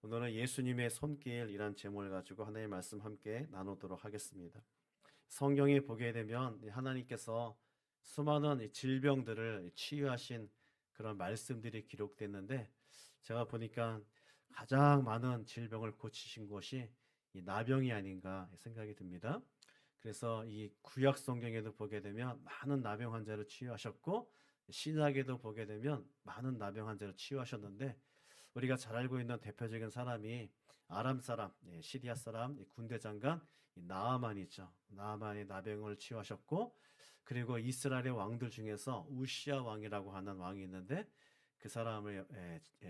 오늘은 예수님의 손길이란 제목을 가지고 하나님의 말씀 함께 나누도록 하겠습니다. 성경에 보게 되면 하나님께서 수많은 질병들을 치유하신 그런 말씀들이 기록됐는데, 제가 보니까 가장 많은 질병을 고치신 것이 이 나병이 아닌가 생각이 듭니다. 그래서 이 구약 성경에도 보게 되면 많은 나병 환자를 치유하셨고, 신약에도 보게 되면 많은 나병 환자를 치유하셨는데, 우리가 잘 알고 있는 대표적인 사람이 아람 사람, 시리아 사람, 군대 장관 나아만이죠. 나아만이 나병을 치유하셨고, 그리고 이스라엘의 왕들 중에서 우시아 왕이라고 하는 왕이 있는데, 그 사람을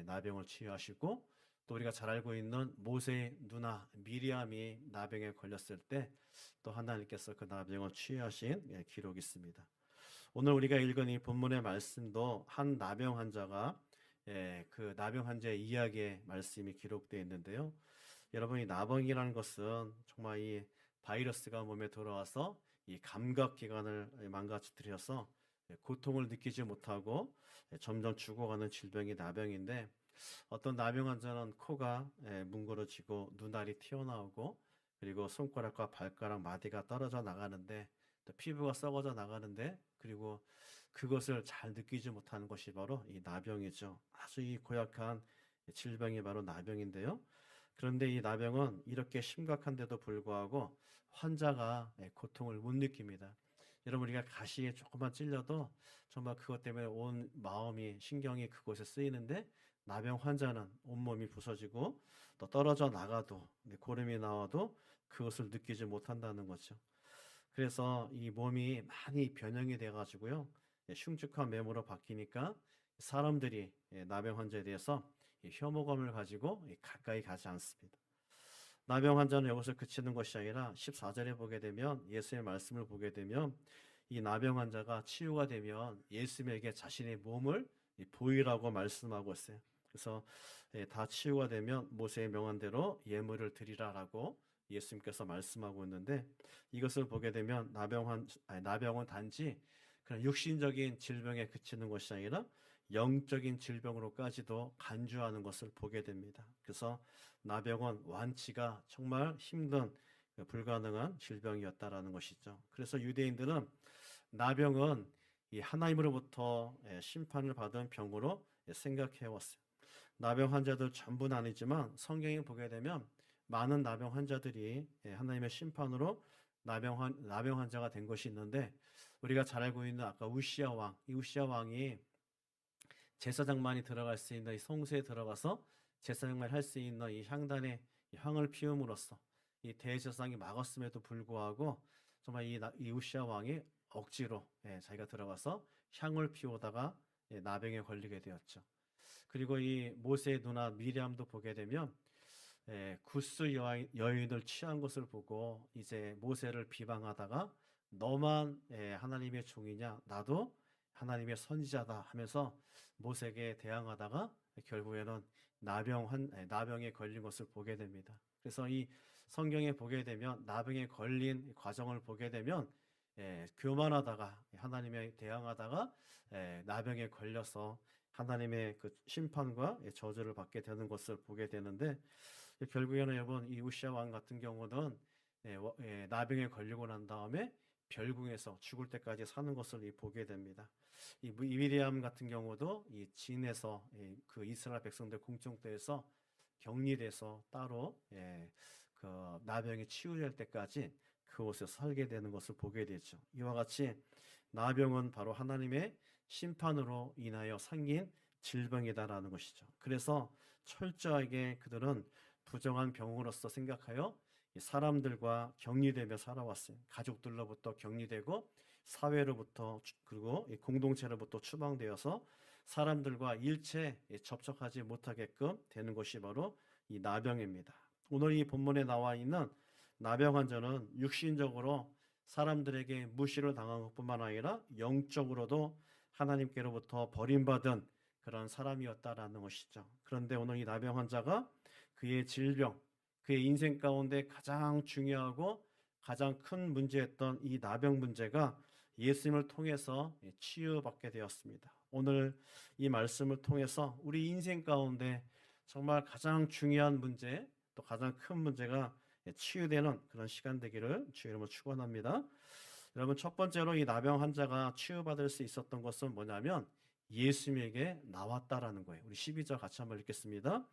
나병을 치유하시고, 또 우리가 잘 알고 있는 모세의 누나 미리암이 나병에 걸렸을 때 또 하나님께서 그 나병을 치유하신 기록이 있습니다. 오늘 우리가 읽은 이 본문의 말씀도 한 나병 환자가 그 나병 환자의 이야기의 말씀이 기록되어 있는데요. 여러분, 이 나병이라는 것은 정말 이 바이러스가 몸에 들어와서 이 감각 기관을 망가뜨려서 고통을 느끼지 못하고 점점 죽어가는 질병이 나병인데, 어떤 나병 환자는 코가 뭉그러지고 눈알이 튀어나오고, 그리고 손가락과 발가락 마디가 떨어져 나가는데, 또 피부가 썩어져 나가는데, 그리고 그것을 잘 느끼지 못하는 것이 바로 이 나병이죠. 아주 이 고약한 질병이 바로 나병인데요. 그런데 이 나병은 이렇게 심각한데도 불구하고 환자가 고통을 못 느낍니다. 여러분, 우리가 가시에 조금만 찔려도 정말 그것 때문에 온 마음이, 신경이 그곳에 쓰이는데, 나병 환자는 온몸이 부서지고 또 떨어져 나가도, 고름이 나와도 그것을 느끼지 못한다는 거죠. 그래서 이 몸이 많이 변형이 돼 가지고요, 흉측한 메모로 바뀌니까 사람들이 나병 환자에 대해서 혐오감을 가지고 가까이 가지 않습니다. 나병 환자는 여기서 그치는 것이 아니라 14절에 보게 되면, 예수의 말씀을 보게 되면, 이 나병 환자가 치유가 되면 예수님에게 자신의 몸을 보이라고 말씀하고 있어요. 그래서 다 치유가 되면 모세의 명한대로 예물을 드리라라고 예수님께서 말씀하고 있는데, 이것을 보게 되면 나병은 단지 그냥 육신적인 질병에 그치는 것이 아니라 영적인 질병으로까지도 간주하는 것을 보게 됩니다. 그래서 나병은 완치가 정말 힘든 불가능한 질병이었다라는 것이죠. 그래서 유대인들은 나병은 이 하나님으로부터 심판을 받은 병으로 생각해 왔어요. 나병 환자들 전부는 아니지만 성경에 보게 되면 많은 나병 환자들이 하나님의 심판으로 나병 환자가 된 것이 있는데, 우리가 잘 알고 있는 아까 우시아 왕, 이 우시아 왕이 제사장만이 들어갈 수 있는 이 성소에 들어가서 제사장만 할 수 있는 이 향단에 이 향을 피움으로써 이 대제사장이 막았음에도 불구하고 정말 이 우시아 왕이 억지로 자기가 들어가서 향을 피우다가 나병에 걸리게 되었죠. 그리고 이 모세의 누나 미리암도 보게 되면 구스 여인을 취한 것을 보고 이제 모세를 비방하다가, 너만 하나님의 종이냐, 나도 하나님의 선지자다 하면서 모세에게 대항하다가 결국에는 나병에 걸린 것을 보게 됩니다. 그래서 이 성경에 보게 되면 나병에 걸린 과정을 보게 되면 교만하다가 하나님에 대항하다가 나병에 걸려서 하나님의 그 심판과 저주를 받게 되는 것을 보게 되는데, 결국에는 여러분, 이 우시아 왕 같은 경우는 나병에 걸리고 난 다음에 별궁에서 죽을 때까지 사는 것을 보게 됩니다. 이 미리암 같은 경우도 이 진에서 그 이스라엘 백성들 공청대에서 격리돼서 따로 그 나병이 치유될 때까지 그곳에서 살게 되는 것을 보게 되죠. 이와 같이 나병은 바로 하나님의 심판으로 인하여 생긴 질병이다라는 것이죠. 그래서 철저하게 그들은 부정한 병으로서 생각하여 사람들과 격리되며 살아왔어요. 가족들로부터 격리되고 사회로부터, 그리고 공동체로부터 추방되어서 사람들과 일체 접촉하지 못하게끔 되는 것이 바로 이 나병입니다. 오늘 이 본문에 나와 있는 나병 환자는 육신적으로 사람들에게 무시를 당한 것뿐만 아니라 영적으로도 하나님께로부터 버림받은 그런 사람이었다라는 것이죠. 그런데 오늘 이 나병 환자가 그의 질병, 그의 인생 가운데 가장 중요하고 가장 큰 문제였던 이 나병 문제가 예수님을 통해서 치유받게 되었습니다. 오늘 이 말씀을 통해서 우리 인생 가운데 정말 가장 중요한 문제, 또 가장 큰 문제가 치유되는 그런 시간 되기를 주의 이름으로 축원합니다. 여러분, 첫 번째로 이 나병 환자가 치유받을 수 있었던 것은 뭐냐면 예수님에게 나왔다라는 거예요. 우리 12절 같이 한번 읽겠습니다.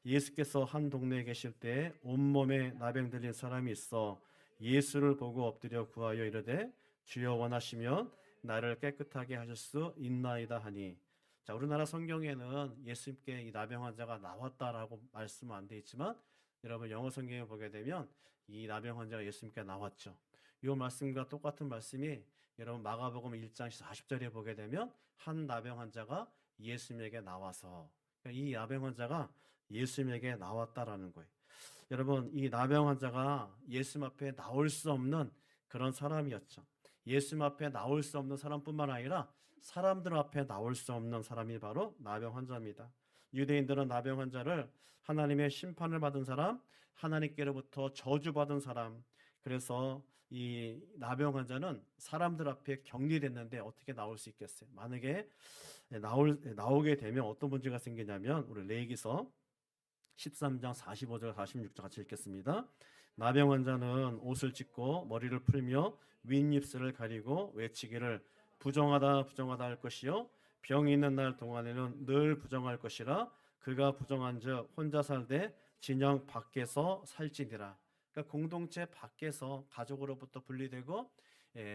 예수께서 한 동네에 계실 때 온몸에 나병 들린 사람이 있어 예수를 보고 엎드려 구하여 이르되 주여 원하시면 나를 깨끗하게 하실 수 있나이다 하니. 자, 우리나라 성경에는 예수님께 이 나병 환자가 나왔다라고 말씀은 안 돼 있지만 여러분 영어 성경에 보게 되면 이 나병 환자가 예수님께 나왔죠. 이 말씀과 똑같은 말씀이 여러분 마가복음 1장 40절에 보게 되면 한 나병 환자가 예수님에게 나와서, 이 나병 환자가 예수님에게 나왔다라는 거예요. 여러분, 이 나병 환자가 예수님 앞에 나올 수 없는 그런 사람이었죠. 예수님 앞에 나올 수 없는 사람뿐만 아니라 사람들 앞에 나올 수 없는 사람이 바로 나병 환자입니다. 유대인들은 나병 환자를 하나님의 심판을 받은 사람, 하나님께로부터 저주받은 사람, 그래서 이 나병 환자는 사람들 앞에 격리됐는데 어떻게 나올 수 있겠어요? 만약에 나오게 되면 어떤 문제가 생기냐면 우리 레위기서 13장 45절 46절 같이 읽겠습니다. 나병 환자는 옷을 찢고 머리를 풀며 윗입술을 가리고 외치기를 부정하다 부정하다 할 것이요 병이 있는 날 동안에는 늘 부정할 것이라 그가 부정한즉 혼자 살되 진영 밖에서 살지니라. 그러니까 공동체 밖에서 가족으로부터 분리되고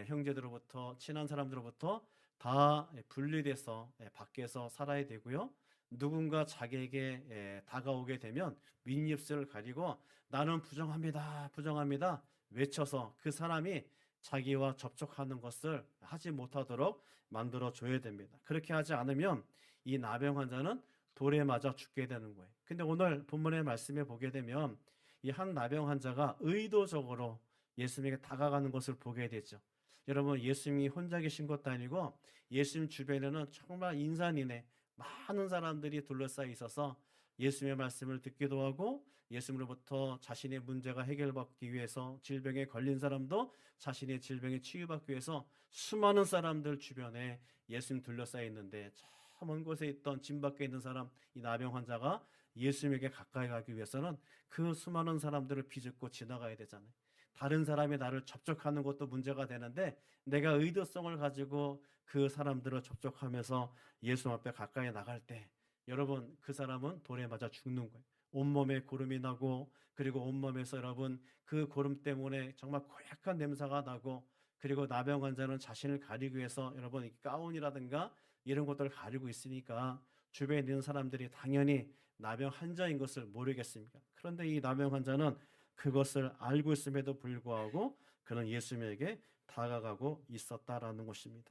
형제들로부터 친한 사람들로부터 다 분리돼서 밖에서 살아야 되고요. 누군가 자기에게 다가오게 되면 윗입술을 가리고 나는 부정합니다, 부정합니다 외쳐서 그 사람이 자기와 접촉하는 것을 하지 못하도록 만들어 줘야 됩니다. 그렇게 하지 않으면 이 나병 환자는 돌에 맞아 죽게 되는 거예요. 근데 오늘 본문의 말씀에 보게 되면 이 한 나병 환자가 의도적으로 예수님에게 다가가는 것을 보게 되죠. 여러분, 예수님이 혼자 계신 것도 아니고 예수님 주변에는 정말 인산인해 많은 사람들이 둘러싸여 있어서 예수님의 말씀을 듣기도 하고 예수님으로부터 자신의 문제가 해결받기 위해서 질병에 걸린 사람도 자신의 질병에 치유받기 위해서 수많은 사람들 주변에 예수님 둘러싸여 있는데 저 먼 곳에 있던 진 밖에 있는 사람, 이 나병 환자가 예수님에게 가까이 가기 위해서는 그 수많은 사람들을 비집고 지나가야 되잖아요. 다른 사람이 나를 접촉하는 것도 문제가 되는데 내가 의도성을 가지고 그 사람들을 접촉하면서 예수 앞에 가까이 나갈 때 여러분 그 사람은 돌에 맞아 죽는 거예요. 온몸에 고름이 나고 그리고 온몸에서 여러분 그 고름 때문에 정말 고약한 냄새가 나고 그리고 나병 환자는 자신을 가리기 위해서 여러분 가운이라든가 이런 것들을 가리고 있으니까 주변에 있는 사람들이 당연히 나병 환자인 것을 모르겠습니까? 그런데 이 나병 환자는 그것을 알고 있음에도 불구하고 그는 예수님에게 다가가고 있었다라는 것입니다.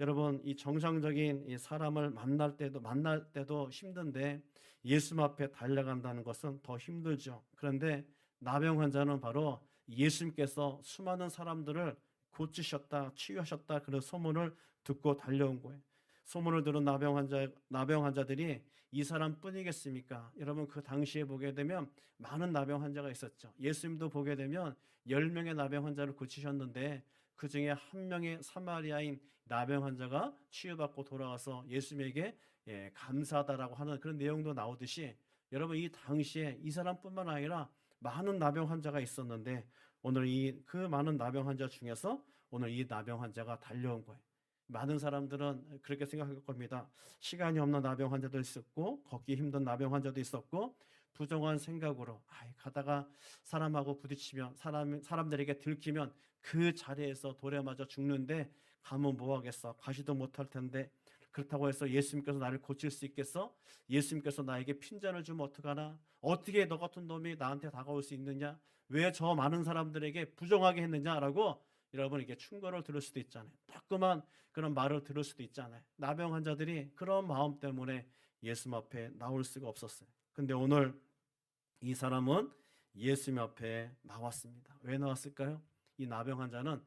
여러분, 이 정상적인 이 사람을 만날 때도 힘든데 예수님 앞에 달려간다는 것은 더 힘들죠. 그런데 나병 환자는 바로 예수님께서 수많은 사람들을 고치셨다, 치유하셨다 그런 소문을 듣고 달려온 거예요. 소문을 들은 나병 환자들이 이 사람뿐이겠습니까? 여러분 그 당시에 보게 되면 많은 나병 환자가 있었죠. 예수님도 보게 되면 10명의 나병 환자를 고치셨는데 그 중에 한 명의 사마리아인 나병 환자가 치유받고 돌아와서 예수님에게 감사하다라고 하는 그런 내용도 나오듯이 여러분 이 당시에 이 사람뿐만 아니라 많은 나병 환자가 있었는데 오늘 그 많은 나병 환자 중에서 오늘 이 나병 환자가 달려온 거예요. 많은 사람들은 그렇게 생각할 겁니다. 시간이 없는 나병 환자도 있었고 걷기 힘든 나병 환자도 있었고 부정한 생각으로 가다가 사람하고 부딪히면 사람들에게 들키면 그 자리에서 돌에 맞아 죽는데 가면 뭐하겠어? 가지도 못할 텐데 그렇다고 해서 예수님께서 나를 고칠 수 있겠어? 예수님께서 나에게 핀잔을 주면 어떡하나? 어떻게 너 같은 놈이 나한테 다가올 수 있느냐? 왜 저 많은 사람들에게 부정하게 했느냐라고 여러분 이게 충고를 들을 수도 있잖아요. 따끔한 그런 말을 들을 수도 있잖아요. 나병 환자들이 그런 마음 때문에 예수님 앞에 나올 수가 없었어요. 근데 오늘 이 사람은 예수님 앞에 나왔습니다. 왜 나왔을까요? 이 나병 환자는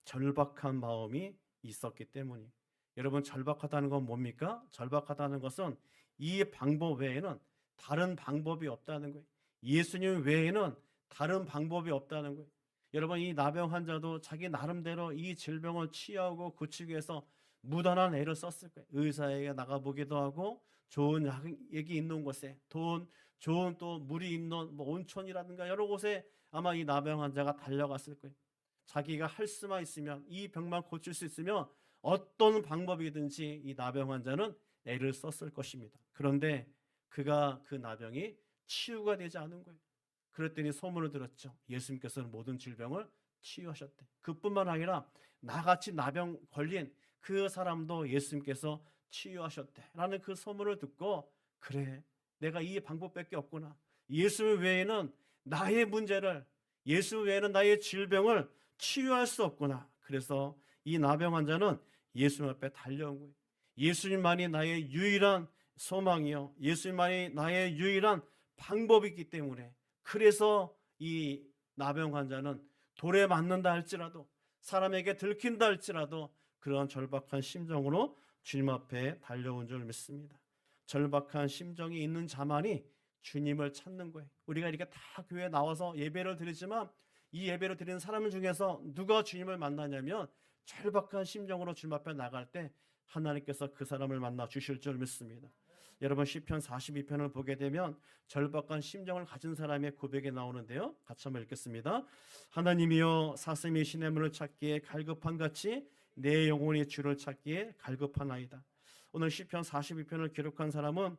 절박한 마음이 있었기 때문이에요. 여러분 절박하다는 건 뭡니까? 절박하다는 것은 이 방법 외에는 다른 방법이 없다는 거예요. 예수님 외에는 다른 방법이 없다는 거예요. 여러분 이 나병 환자도 자기 나름대로 이 질병을 치유하고 고치기 위해서 무단한 애를 썼을 거예요. 의사에게 나가보기도 하고 좋은 약이 있는 곳에, 좋은 또 물이 있는 뭐 온천이라든가 여러 곳에 아마 이 나병 환자가 달려갔을 거예요. 자기가 할 수만 있으면, 이 병만 고칠 수 있으면 어떤 방법이든지 이 나병 환자는 애를 썼을 것입니다. 그런데 그가 그 나병이 치유가 되지 않은 거예요. 그랬더니 소문을 들었죠. 예수님께서는 모든 질병을 치유하셨대. 그뿐만 아니라 나같이 나병 걸린 그 사람도 예수님께서 치유하셨대 라는 그 소문을 듣고, 그래, 내가 이 방법밖에 없구나. 예수 외에는 나의 문제를, 예수 외에는 나의 질병을 치유할 수 없구나. 그래서 이 나병 환자는 예수님 앞에 달려온 거예요. 예수님만이 나의 유일한 소망이요, 예수님만이 나의 유일한 방법이기 때문에, 그래서 이 나병 환자는 돌에 맞는다 할지라도, 사람에게 들킨다 할지라도 그런 절박한 심정으로 주님 앞에 달려온 줄 믿습니다. 절박한 심정이 있는 자만이 주님을 찾는 거예요. 우리가 이렇게 다 교회에 나와서 예배를 드리지만 이 예배를 드리는 사람 중에서 누가 주님을 만나냐면 절박한 심정으로 주님 앞에 나갈 때 하나님께서 그 사람을 만나 주실 줄 믿습니다. 여러분, 시편 42편을 보게 되면 절박한 심정을 가진 사람의 고백이 나오는데요, 같이 한번 읽겠습니다. 하나님이여, 사슴이 시냇물을 찾기에 갈급한 같이 내 영혼이 주를 찾기에 갈급하나이다. 오늘 시편 42편을 기록한 사람은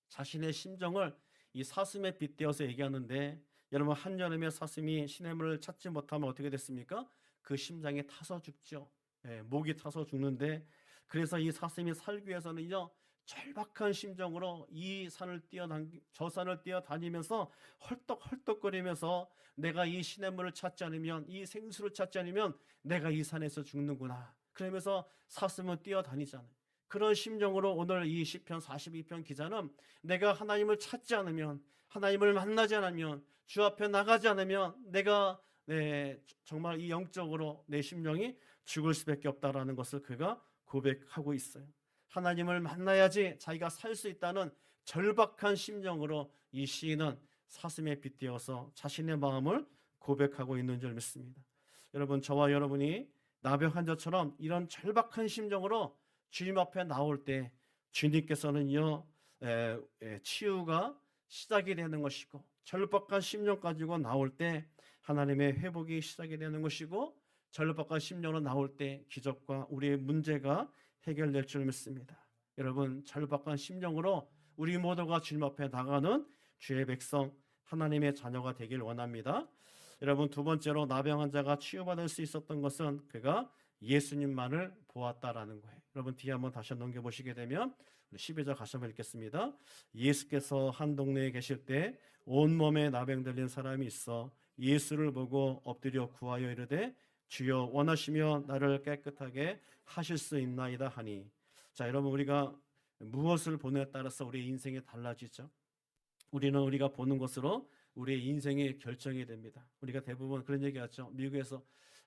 자신의 심정을 이 사슴에 빗대어서 얘기하는데, 여러분, 한여름에 사슴이 시냇물을 찾지 못하면 어떻게 됐습니까? 그 심장에 타서 죽죠. 목이 타서 죽는데, 그래서 이 사슴이 살기 위해서는요, 절박한 심정으로 이 산을 저 산을 뛰어다니면서 헐떡헐떡거리면서 내가 이 시냇물을 찾지 않으면, 이 생수를 찾지 않으면 내가 이 산에서 죽는구나, 그러면서 사슴은 뛰어다니잖아요. 그런 심정으로 오늘 이 시편 42편 기자는 내가 하나님을 찾지 않으면, 하나님을 만나지 않으면, 주 앞에 나가지 않으면 내가 정말 이 영적으로 내 심령이 죽을 수밖에 없다라는 것을 그가 고백하고 있어요. 하나님을 만나야지 자기가 살 수 있다는 절박한 심정으로 이 시인은 사슴에 빗대어서 자신의 마음을 고백하고 있는 줄 믿습니다. 여러분, 저와 여러분이 나병 환자처럼 이런 절박한 심정으로 주님 앞에 나올 때 주님께서는요, 치유가 시작이 되는 것이고, 절박한 심정 가지고 나올 때 하나님의 회복이 시작이 되는 것이고, 절박한 심정으로 나올 때 기적과 우리의 문제가 해결될 줄 믿습니다. 여러분, 절박한 심정으로 우리 모두가 주님 앞에 나가는 주의 백성, 하나님의 자녀가 되길 원합니다. 여러분, 두 번째로 나병 환자가 치유받을 수 있었던 것은 그가 예수님만을 보았다라는 거예요. 여러분, 뒤에 한번 다시 넘겨보시게 되면 12절 다시 한번 읽겠습니다. 예수께서 한 동네에 계실 때 온몸에 나병 들린 사람이 있어 예수를 보고 엎드려 구하여 이르되 주여 원하시며 나를 깨끗하게 하실 수 있나이다 하니. 자, 여러분, 우리가 무엇을 보느냐에 따라서 우리의 인생이 달라지죠. 우리는 우리가 보는 것으로 우리의 인생이 결정이 됩니다. 우리가 대부분 그런 얘기하죠.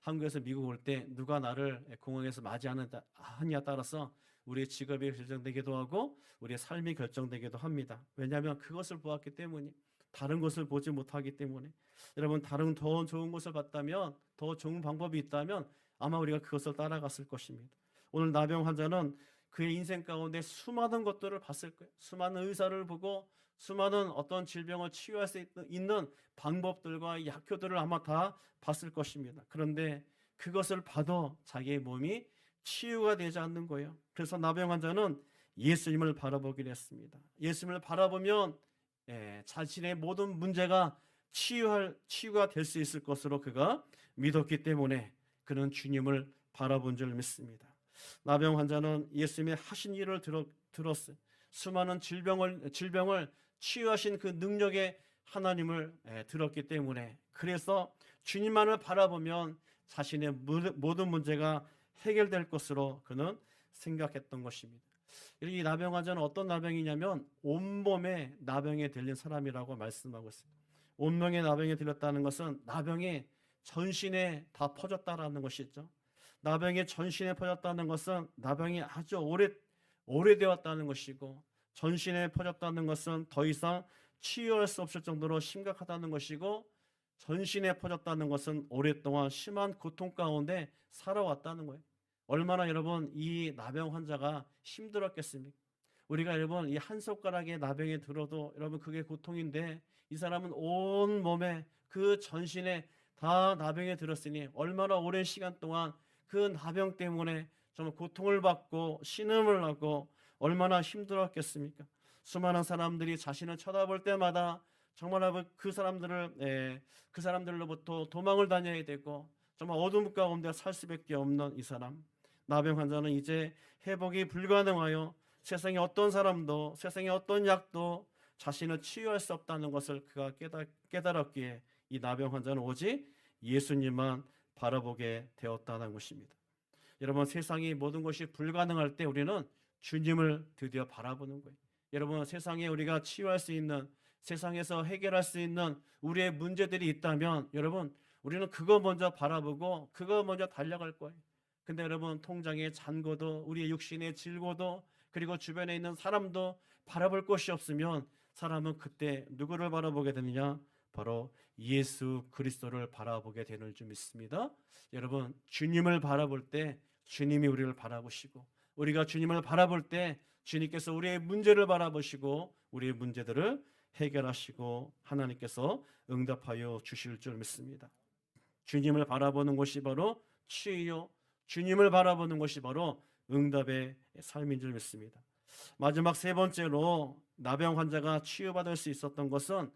한국에서 미국 올 때 누가 나를 공항에서 맞이하느냐에 따라서 우리의 직업이 결정되기도 하고 우리의 삶이 결정되기도 합니다. 왜냐하면 그것을 보았기 때문에, 다른 것을 보지 못하기 때문에. 여러분, 다른 더 좋은 것을 봤다면, 더 좋은 방법이 있다면 아마 우리가 그것을 따라갔을 것입니다. 오늘 나병 환자는 그의 인생 가운데 수많은 것들을 봤을 거예요. 수많은 의사를 보고 수많은 어떤 질병을 치유할 수 있는 방법들과 약효들을 아마 다 봤을 것입니다. 그런데 그것을 봐도 자기의 몸이 치유가 되지 않는 거예요. 그래서 나병 환자는 예수님을 바라보기로 했습니다. 예수님을 바라보면 자신의 모든 문제가 치유가 될 수 있을 것으로 그가 믿었기 때문에 그는 주님을 바라본 줄 믿습니다. 나병 환자는 예수님의 하신 일을 들었어요. 수많은 질병을 치유하신 그 능력의 하나님을 들었기 때문에, 그래서 주님만을 바라보면 자신의 모든 문제가 해결될 것으로 그는 생각했던 것입니다. 이 나병 환자는 어떤 나병이냐면 온몸에 나병에 들린 사람이라고 말씀하고 있습니다. 온몸에 나병에 들렸다는 것은 나병이 전신에 다 퍼졌다라는 것이죠. 나병이 전신에 퍼졌다는 것은 나병이 아주 오래되었다는 것이고, 전신에 퍼졌다는 것은 더 이상 치유할 수 없을 정도로 심각하다는 것이고, 전신에 퍼졌다는 것은 오랫동안 심한 고통 가운데 살아왔다는 거예요. 얼마나 여러분 이 나병 환자가 힘들었겠습니까? 우리가 여러분 이 한 손가락에 나병에 들어도 여러분 그게 고통인데 이 사람은 온 몸에 그 전신에 다 나병에 들었으니 얼마나 오랜 시간 동안 그 나병 때문에 정말 고통을 받고 신음을 하고 얼마나 힘들었겠습니까? 수많은 사람들이 자신을 쳐다볼 때마다 정말 그 사람들로부터 도망을 다녀야 되고 정말 어둠 가운데 살 수밖에 없는 이 사람, 나병 환자는 이제 회복이 불가능하여 세상에 어떤 사람도 세상에 어떤 약도 자신을 치유할 수 없다는 것을 그가 깨달았기에 이 나병 환자는 오직 예수님만 바라보게 되었다는 것입니다. 여러분, 세상이 모든 것이 불가능할 때 우리는 주님을 드디어 바라보는 거예요. 여러분, 세상에 우리가 치유할 수 있는, 세상에서 해결할 수 있는 우리의 문제들이 있다면 여러분, 우리는 그거 먼저 바라보고 그거 먼저 달려갈 거예요. 근데 여러분, 통장의 잔고도 우리의 육신의 질고도 그리고 주변에 있는 사람도 바라볼 것이 없으면 사람은 그때 누구를 바라보게 되느냐? 바로 예수 그리스도를 바라보게 되는 줄 믿습니다. 여러분, 주님을 바라볼 때 주님이 우리를 바라보시고 우리가 주님을 바라볼 때 주님께서 우리의 문제를 바라보시고 우리의 문제들을 해결하시고 하나님께서 응답하여 주실 줄 믿습니다. 주님을 바라보는 것이 바로 치유요, 주님을 바라보는 것이 바로 응답의 삶인 줄 믿습니다. 마지막 세 번째로 나병 환자가 치유받을 수 있었던 것은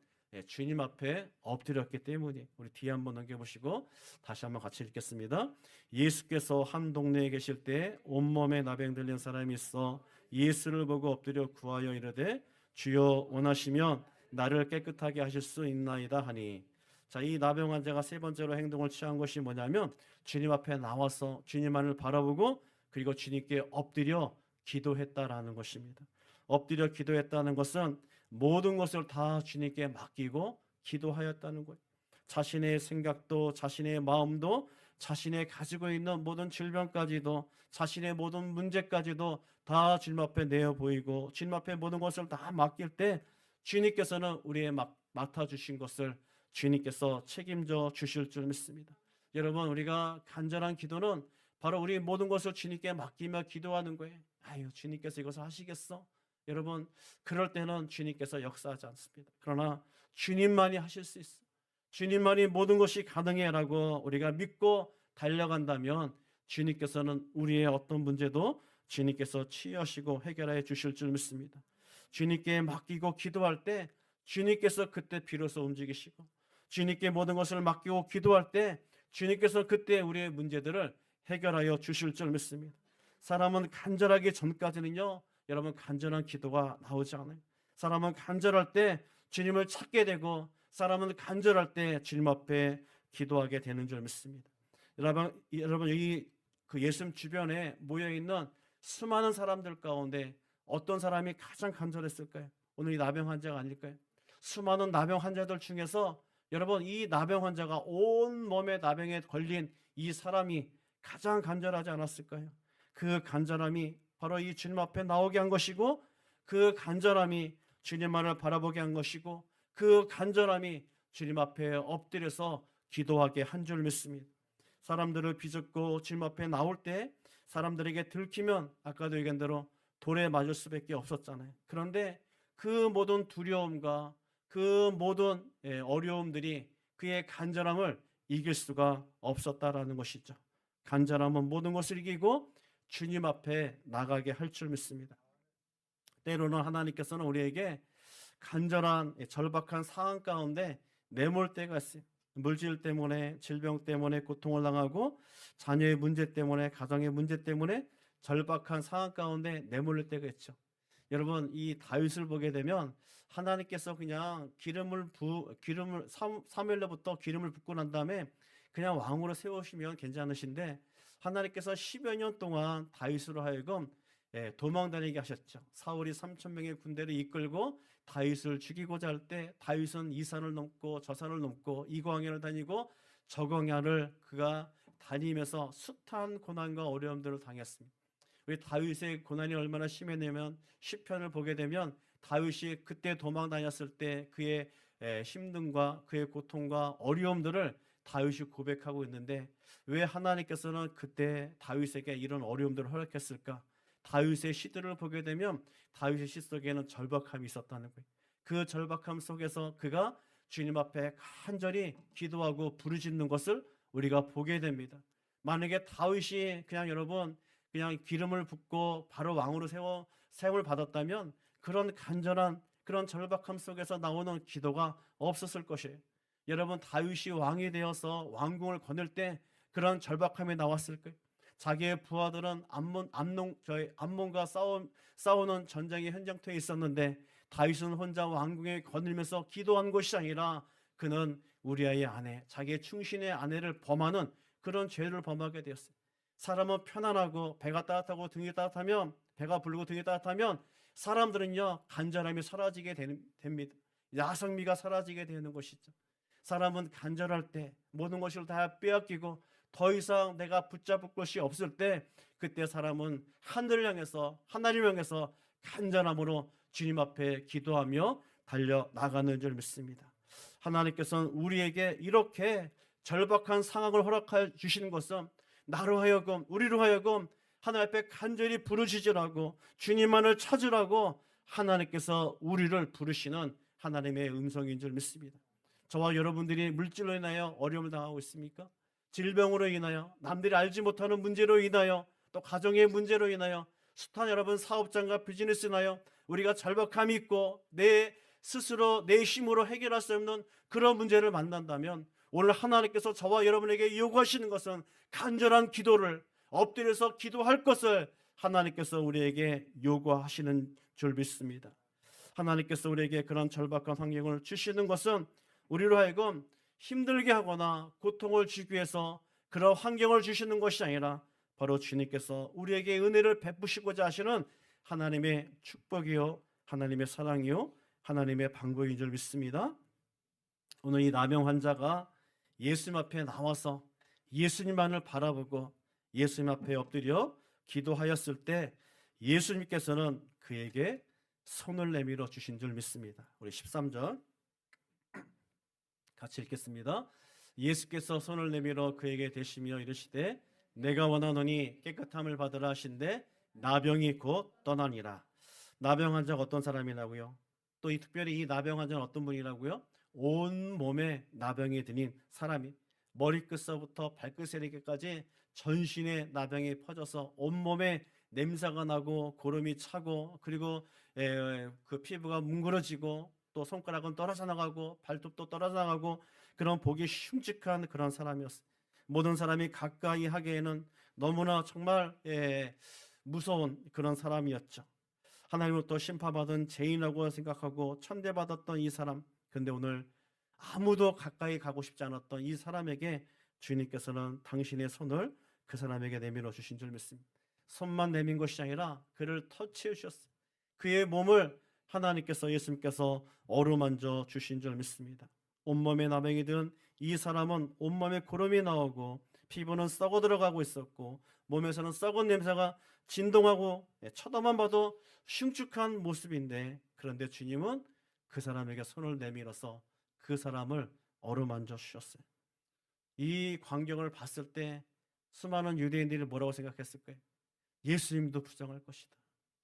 주님 앞에 엎드렸기 때문에, 우리 뒤에 한번 넘겨보시고 다시 한번 같이 읽겠습니다. 예수께서 한 동네에 계실 때 온몸에 나병 들린 사람이 있어 예수를 보고 엎드려 구하여 이르되 주여 원하시면 나를 깨끗하게 하실 수 있나이다 하니. 자, 이 나병 환자가 세 번째로 행동을 취한 것이 뭐냐면 주님 앞에 나와서 주님만을 바라보고 그리고 주님께 엎드려 기도했다라는 것입니다. 엎드려 기도했다는 것은 모든 것을 다 주님께 맡기고 기도하였다는 거예요. 자신의 생각도 자신의 마음도 자신의 가지고 있는 모든 질병까지도 자신의 모든 문제까지도 다 주님 앞에 내어 보이고 주님 앞에 모든 것을 다 맡길 때 주님께서는 우리의 맡아주신 것을 주님께서 책임져 주실 줄 믿습니다. 여러분, 우리가 간절한 기도는 바로 우리 모든 것을 주님께 맡기며 기도하는 거예요. 아유, 주님께서 이것을 하시겠어? 여러분, 그럴 때는 주님께서 역사하지 않습니다. 그러나 주님만이 하실 수 있어. 주님만이 모든 것이 가능해라고 우리가 믿고 달려간다면 주님께서는 우리의 어떤 문제도 주님께서 치유하시고 해결해 주실 줄 믿습니다. 주님께 맡기고 기도할 때 주님께서 그때 비로소 움직이시고 주님께 모든 것을 맡기고 기도할 때 주님께서 그때 우리의 문제들을 해결하여 주실 줄 믿습니다. 사람은 간절하기 전까지는요, 여러분, 간절한 기도가 나오지 않아요. 사람은 간절할 때 주님을 찾게 되고 사람은 간절할 때 주님 앞에 기도하게 되는 줄 믿습니다. 여러분 여기 그 예수님 주변에 모여 있는 수많은 사람들 가운데 어떤 사람이 가장 간절했을까요? 오늘 이 나병 환자가 아닐까요? 수많은 나병 환자들 중에서 여러분, 이 나병 환자가 온 몸에 나병에 걸린 이 사람이 가장 간절하지 않았을까요? 그 간절함이 바로 이 주님 앞에 나오게 한 것이고 그 간절함이 주님만을 바라보게 한 것이고 그 간절함이 주님 앞에 엎드려서 기도하게 한 줄 믿습니다. 사람들을 비웃고 주님 앞에 나올 때 사람들에게 들키면 아까도 얘기한 대로 돌에 맞을 수밖에 없었잖아요. 그런데 그 모든 두려움과 그 모든 어려움들이 그의 간절함을 이길 수가 없었다라는 것이죠. 간절함은 모든 것을 이기고 주님 앞에 나가게 할 줄 믿습니다. 때로는 하나님께서는 우리에게 간절한 절박한 상황 가운데 내몰 때가 있어요. 물질 때문에, 질병 때문에 고통을 당하고 자녀의 문제 때문에, 가정의 문제 때문에 절박한 상황 가운데 내몰릴 때가 있죠. 여러분, 이 다윗을 보게 되면 하나님께서 그냥 사무엘로부터 기름을 붓고 난 다음에 그냥 왕으로 세우시면 괜찮으신데 하나님께서 10여 년 동안 다윗으로 하여금 도망 다니게 하셨죠. 사울이 3,000명의 군대를 이끌고 다윗을 죽이고자 할 때 다윗은 이 산을 넘고 저 산을 넘고 이 광야를 다니고 저 광야를 그가 다니면서 숱한 고난과 어려움들을 당했습니다. 우리 다윗의 고난이 얼마나 심했냐면 시편을 보게 되면 다윗이 그때 도망 다녔을 때 그의 힘듦과 그의 고통과 어려움들을 다윗이 고백하고 있는데 왜 하나님께서는 그때 다윗에게 이런 어려움들을 허락했을까? 다윗의 시들을 보게 되면 다윗의 시 속에는 절박함이 있었다는 거예요. 그 절박함 속에서 그가 주님 앞에 간절히 기도하고 부르짖는 것을 우리가 보게 됩니다. 만약에 다윗이 그냥 여러분 그냥 기름을 붓고 바로 왕으로 세움을 받았다면 그런 간절한 그런 절박함 속에서 나오는 기도가 없었을 것이에요. 여러분 다윗이 왕이 되어서 왕궁을 거닐 때 그런 절박함이 나왔을 거예요. 자기의 부하들은 암몬과 싸우는 전쟁의 현장터에 있었는데 다윗은 혼자 왕궁에 거닐면서 기도한 것이 아니라 그는 우리아의 아내, 자기의 충신의 아내를 범하는 그런 죄를 범하게 되었어요. 사람은 편안하고 배가 따뜻하고 등이 따뜻하면 배가 부르고 등이 따뜻하면 사람들은요 간절함이 사라지게 됩니다. 야성미가 사라지게 되는 것이죠. 사람은 간절할 때 모든 것을 다 빼앗기고 더 이상 내가 붙잡을 것이 없을 때 그때 사람은 하늘을 향해서 하나님을 향해서 간절함으로 주님 앞에 기도하며 달려나가는 줄 믿습니다. 하나님께서는 우리에게 이렇게 절박한 상황을 허락해 주시는 것은 나로 하여금 우리로 하여금 하나님 앞에 간절히 부르짖으라고 주님만을 찾으라고 하나님께서 우리를 부르시는 하나님의 음성인 줄 믿습니다. 저와 여러분들이 물질로 인하여 어려움을 당하고 있습니까? 질병으로 인하여 남들이 알지 못하는 문제로 인하여 또 가정의 문제로 인하여 숱한 여러분 사업장과 비즈니스 인하여 우리가 절박함이 있고 내 스스로 내 힘으로 해결할 수 없는 그런 문제를 만난다면 오늘 하나님께서 저와 여러분에게 요구하시는 것은 간절한 기도를 엎드려서 기도할 것을 하나님께서 우리에게 요구하시는 줄 믿습니다. 하나님께서 우리에게 그런 절박한 환경을 주시는 것은 우리로 하여금 힘들게 하거나 고통을 주기 위해서 그런 환경을 주시는 것이 아니라 바로 주님께서 우리에게 은혜를 베푸시고자 하시는 하나님의 축복이요 하나님의 사랑이요 하나님의 방법인 줄 믿습니다. 오늘 이 나병 환자가 예수님 앞에 나와서 예수님만을 바라보고 예수님 앞에 엎드려 기도하였을 때 예수님께서는 그에게 손을 내밀어 주신 줄 믿습니다. 우리 13절 같이 읽겠습니다. 예수께서 손을 내밀어 그에게 대시며 이르시되 내가 원하노니 깨끗함을 받으라 하신대 나병이 곧 떠나니라. 나병 환자가 어떤 사람이라고요? 또 특별히 이 나병 환자는 어떤 분이라고요? 온 몸에 나병이 드는 사람이 머리끝서부터 발끝에 이르기까지 전신에 나병이 퍼져서 온몸에 냄새가 나고 고름이 차고 그리고 그 피부가 뭉그러지고 또 손가락은 떨어져 나가고 발톱도 떨어져 나가고 그런 보기 흉측한 그런 사람이었어요. 모든 사람이 가까이 하기에는 너무나 정말 무서운 그런 사람이었죠. 하나님으로부터 심판받은 죄인이라고 생각하고 천대받았던 이 사람, 근데 오늘 아무도 가까이 가고 싶지 않았던 이 사람에게 주님께서는 당신의 손을 그 사람에게 내밀어 주신 줄 믿습니다. 손만 내민 것이 아니라 그를 터치해 주셨어요. 그의 몸을 하나님께서 예수님께서 어루만져 주신 줄 믿습니다. 온몸에 나병이 든 이 사람은 온몸에 고름이 나오고 피부는 썩어 들어가고 있었고 몸에서는 썩은 냄새가 진동하고 쳐다만 봐도 흉측한 모습인데 그런데 주님은 그 사람에게 손을 내밀어서 그 사람을 어루만져 주셨어요. 이 광경을 봤을 때 수많은 유대인들이 뭐라고 생각했을까요? 예수님도 부정할 것이다.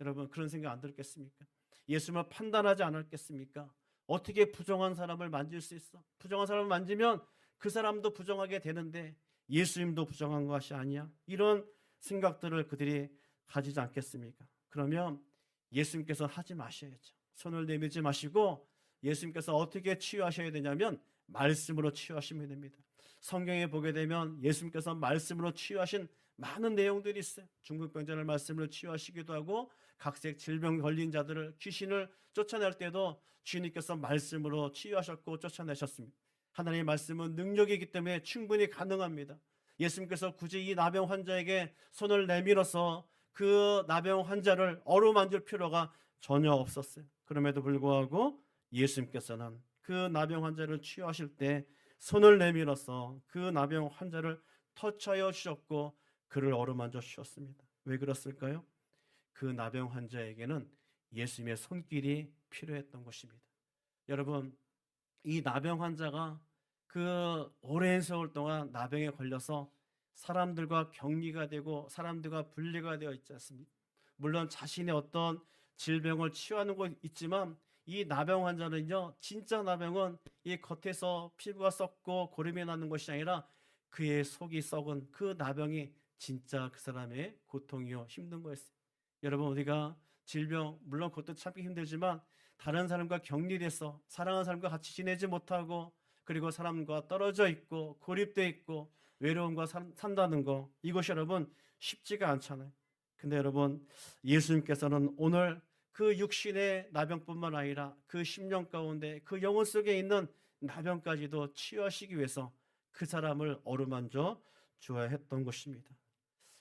여러분 그런 생각 안 들겠습니까? 예수님을 판단하지 않았겠습니까? 어떻게 부정한 사람을 만질 수 있어? 부정한 사람을 만지면 그 사람도 부정하게 되는데 예수님도 부정한 것이 아니야? 이런 생각들을 그들이 가지지 않겠습니까? 그러면 예수님께서 하지 마셔야죠. 손을 내밀지 마시고 예수님께서 어떻게 치유하셔야 되냐면 말씀으로 치유하시면 됩니다. 성경에 보게 되면 예수님께서 말씀으로 치유하신 많은 내용들이 있어요. 중풍병자를 말씀으로 치유하시기도 하고 각색 질병 걸린 자들을 귀신을 쫓아낼 때도 주님께서 말씀으로 치유하셨고 쫓아내셨습니다. 하나님의 말씀은 능력이기 때문에 충분히 가능합니다. 예수님께서 굳이 이 나병 환자에게 손을 내밀어서 그 나병 환자를 어루만질 필요가 전혀 없었어요. 그럼에도 불구하고 예수님께서는 그 나병 환자를 치유하실 때 손을 내밀어서 그 나병 환자를 터치하여 주셨고 그를 어루만져 주셨습니다. 왜 그랬을까요? 그 나병 환자에게는 예수님의 손길이 필요했던 것입니다. 여러분, 이 나병 환자가 그 오랜 세월 동안 나병에 걸려서 사람들과 격리가 되고 사람들과 분리가 되어 있지 않습니까? 물론 자신의 어떤 질병을 치유하는 거 있지만 이 나병 환자는요, 진짜 나병은 이 겉에서 피부가 썩고 고름이 나는 것이 아니라 그의 속이 썩은 그 나병이 진짜 그 사람의 고통이요 힘든 거였어요. 여러분, 우리가 질병 물론 그것도 참기 힘들지만 다른 사람과 격리돼서 사랑하는 사람과 같이 지내지 못하고 그리고 사람과 떨어져 있고 고립돼 있고 외로움과 산다는 거, 이것이 여러분 쉽지가 않잖아요. 근데 여러분, 예수님께서는 오늘 그 육신의 나병뿐만 아니라 그 심령 가운데 그 영혼 속에 있는 나병까지도 치유하시기 위해서 그 사람을 어루만져 주어야 했던 것입니다.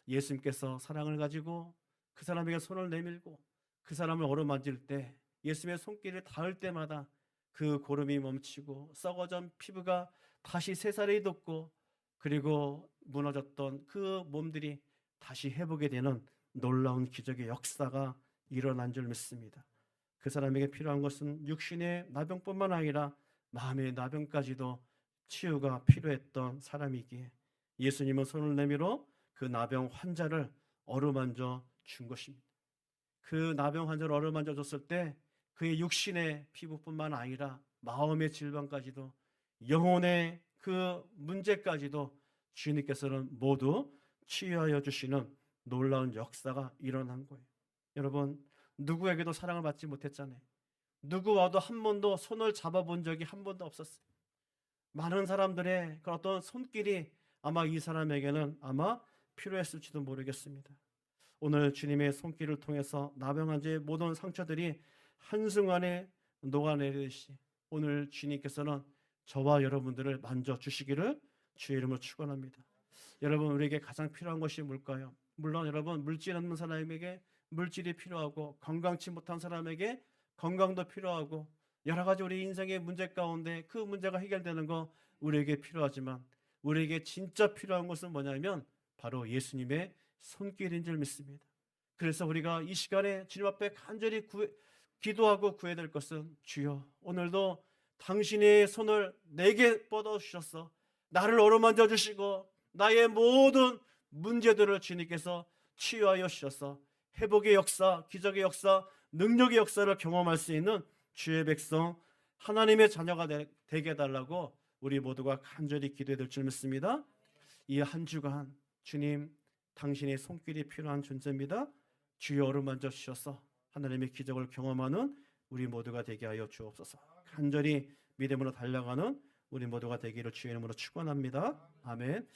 예수님께서 사랑을 가지고 그 사람에게 손을 내밀고 그 사람을 어루만질 때, 예수님의 손길을 닿을 때마다 그 고름이 멈추고 썩어진 피부가 다시 새살이 돋고 그리고 무너졌던 그 몸들이 다시 회복이 되는 놀라운 기적의 역사가 일어난 줄 믿습니다. 그 사람에게 필요한 것은 육신의 나병뿐만 아니라 마음의 나병까지도 치유가 필요했던 사람이기에 예수님은 손을 내밀어 그 나병 환자를 어루만져 준 것입니다. 그 나병 환자를 어루만져 줬을 때 그의 육신의 피부뿐만 아니라 마음의 질병까지도 영혼의 그 문제까지도 주님께서는 모두 치유하여 주시는 놀라운 역사가 일어난 거예요. 여러분, 누구에게도 사랑을 받지 못했잖아요. 누구와도 한 번도 손을 잡아본 적이 한 번도 없었어요. 많은 사람들의 그런 어떤 손길이 아마 이 사람에게는 아마 필요했을지도 모르겠습니다. 오늘 주님의 손길을 통해서 나병 환자의 모든 상처들이 한순간에 녹아내리듯이 오늘 주님께서는 저와 여러분들을 만져주시기를 주의 이름으로 축원합니다. 여러분, 우리에게 가장 필요한 것이 뭘까요? 물론 여러분, 물질 없는 사람에게 물질이 필요하고 건강치 못한 사람에게 건강도 필요하고 여러 가지 우리 인생의 문제 가운데 그 문제가 해결되는 거 우리에게 필요하지만 우리에게 진짜 필요한 것은 뭐냐면 바로 예수님의 손길인 줄 믿습니다. 그래서 우리가 이 시간에 주님 앞에 간절히 기도하고 구해야 될 것은, 주여, 오늘도 당신의 손을 내게 뻗어주셔서 나를 어루만져 주시고 나의 모든 문제들을 주님께서 치유하여 주셔서 회복의 역사, 기적의 역사, 능력의 역사를 경험할 수 있는 주의 백성, 하나님의 자녀가 되게 해달라고 우리 모두가 간절히 기도해야 될 줄 믿습니다. 이 한 주간 주님, 당신의 손길이 필요한 존재입니다. 주여 어루만져 주셔서 하나님의 기적을 경험하는 우리 모두가 되게 하여 주옵소서. 간절히 믿음으로 달려가는 우리 모두가 되기를 주의 이름으로 축원합니다. 아멘.